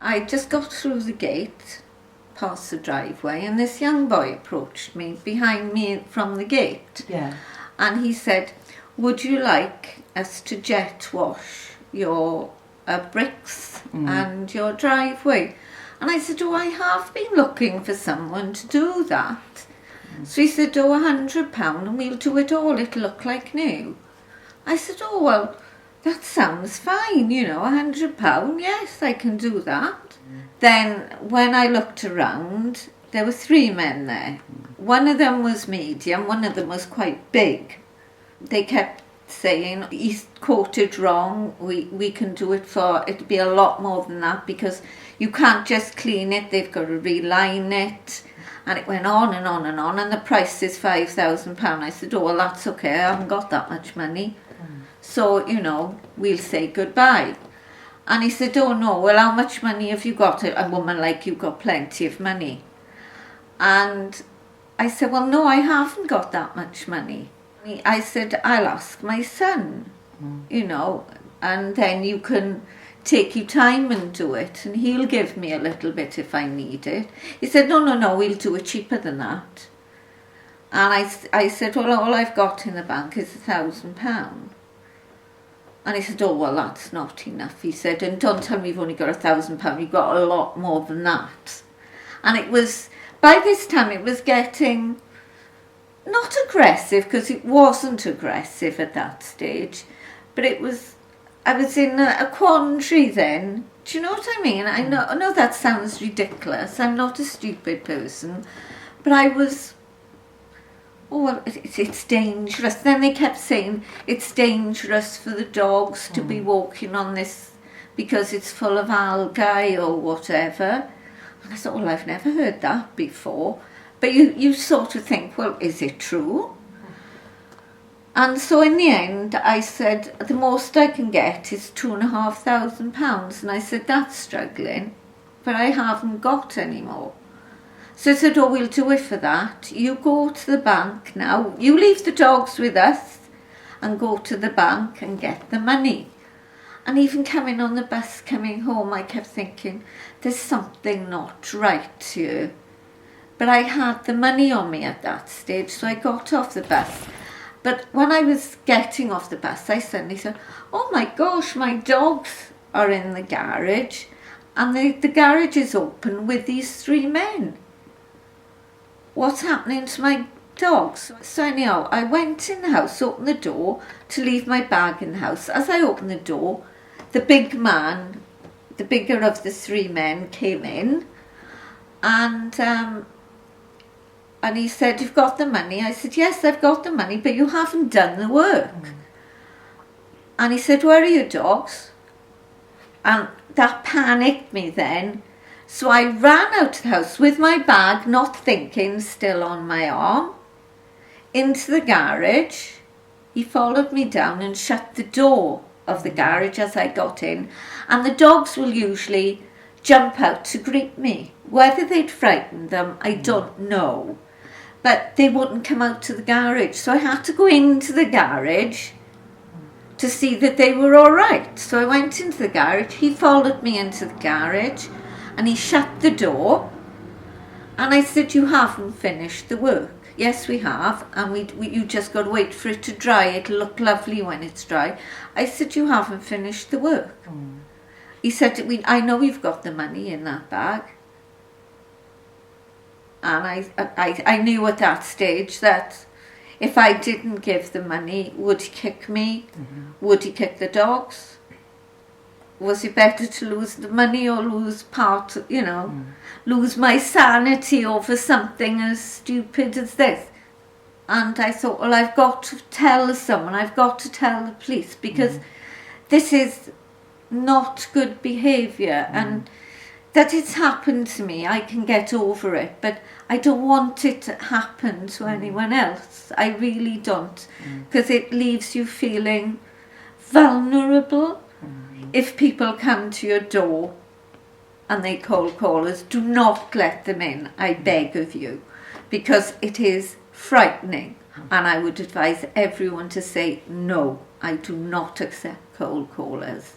I just got through the gate, past the driveway, and this young boy approached me behind me from the gate. Yeah. And he said, would you like us to jet wash your bricks and your driveway? And I said, oh, I have been looking for someone to do that. So he said, oh, £100 and we'll do it all, it'll look like new. I said, oh, well, that sounds fine, you know, £100, yes, I can do that. Then when I looked around, there were 3 men there. One of them was medium, one of them was quite big. They kept saying, he's quoted wrong, we can do it for, it'll be a lot more than that because you can't just clean it, they've got to reline it. And it went on and on and on, and the price is £5,000. I said, oh, well, that's okay, I haven't got that much money. So, you know, we'll say goodbye. And he said, oh, no, well, how much money have you got? A woman like you've got plenty of money. And I said, well, no, I haven't got that much money. I said, I'll ask my son, you know, and then you can take your time and do it, and he'll give me a little bit if I need it. He said, no, we'll do it cheaper than that. And I said, well, all I've got in the bank is £1,000. And he said, oh, well, that's not enough. He said, and don't tell me you've only got £1,000, you've got a lot more than that. And it was, by this time, it was getting not aggressive, because it wasn't aggressive at that stage, but it was, I was in a quandary then. Do you know what I mean? I know that sounds ridiculous. I'm not a stupid person, but I was, oh, well, it's dangerous. Then they kept saying it's dangerous for the dogs to be walking on this because it's full of algae or whatever. And I thought, well, I've never heard that before. But you sort of think, well, is it true? And so in the end, I said, the most I can get is £2,500. And I said, that's struggling, but I haven't got any more. So I said, oh, we'll do it for that. You go to the bank now. You leave the dogs with us and go to the bank and get the money. And even coming on the bus, coming home, I kept thinking, there's something not right here. But I had the money on me at that stage, so I got off the bus. But when I was getting off the bus, I suddenly said, oh my gosh, my dogs are in the garage, and the garage is open with these 3 men. What's happening to my dogs? So anyhow, I went in the house, opened the door to leave my bag in the house. As I opened the door, the big man, the bigger of the 3 men, came in, and he said, you've got the money? I said, yes, I've got the money, but you haven't done the work. And he said, where are your dogs? And that panicked me then. So I ran out of the house with my bag, not thinking, still on my arm, into the garage. He followed me down and shut the door of the garage as I got in. And the dogs will usually jump out to greet me. Whether they'd frightened them, I don't know. But they wouldn't come out to the garage. So I had to go into the garage to see that they were all right. So I went into the garage. He followed me into the garage and he shut the door. And I said, you haven't finished the work. Yes, we have. And you just got to wait for it to dry. It'll look lovely when it's dry. I said, you haven't finished the work. He said, I know you've got the money in that bag. And I knew at that stage that if I didn't give the money, would he kick me? Would he kick the dogs? Was it better to lose the money or lose lose my sanity over something as stupid as this? And I thought, well, I've got to tell someone, I've got to tell the police, because this is not good behaviour, and that it's happened to me, I can get over it, but I don't want it to happen to anyone else. I really don't, because it leaves you feeling vulnerable. If people come to your door and they cold callers, do not let them in, I beg of you, because it is frightening. And I would advise everyone to say, no, I do not accept cold callers.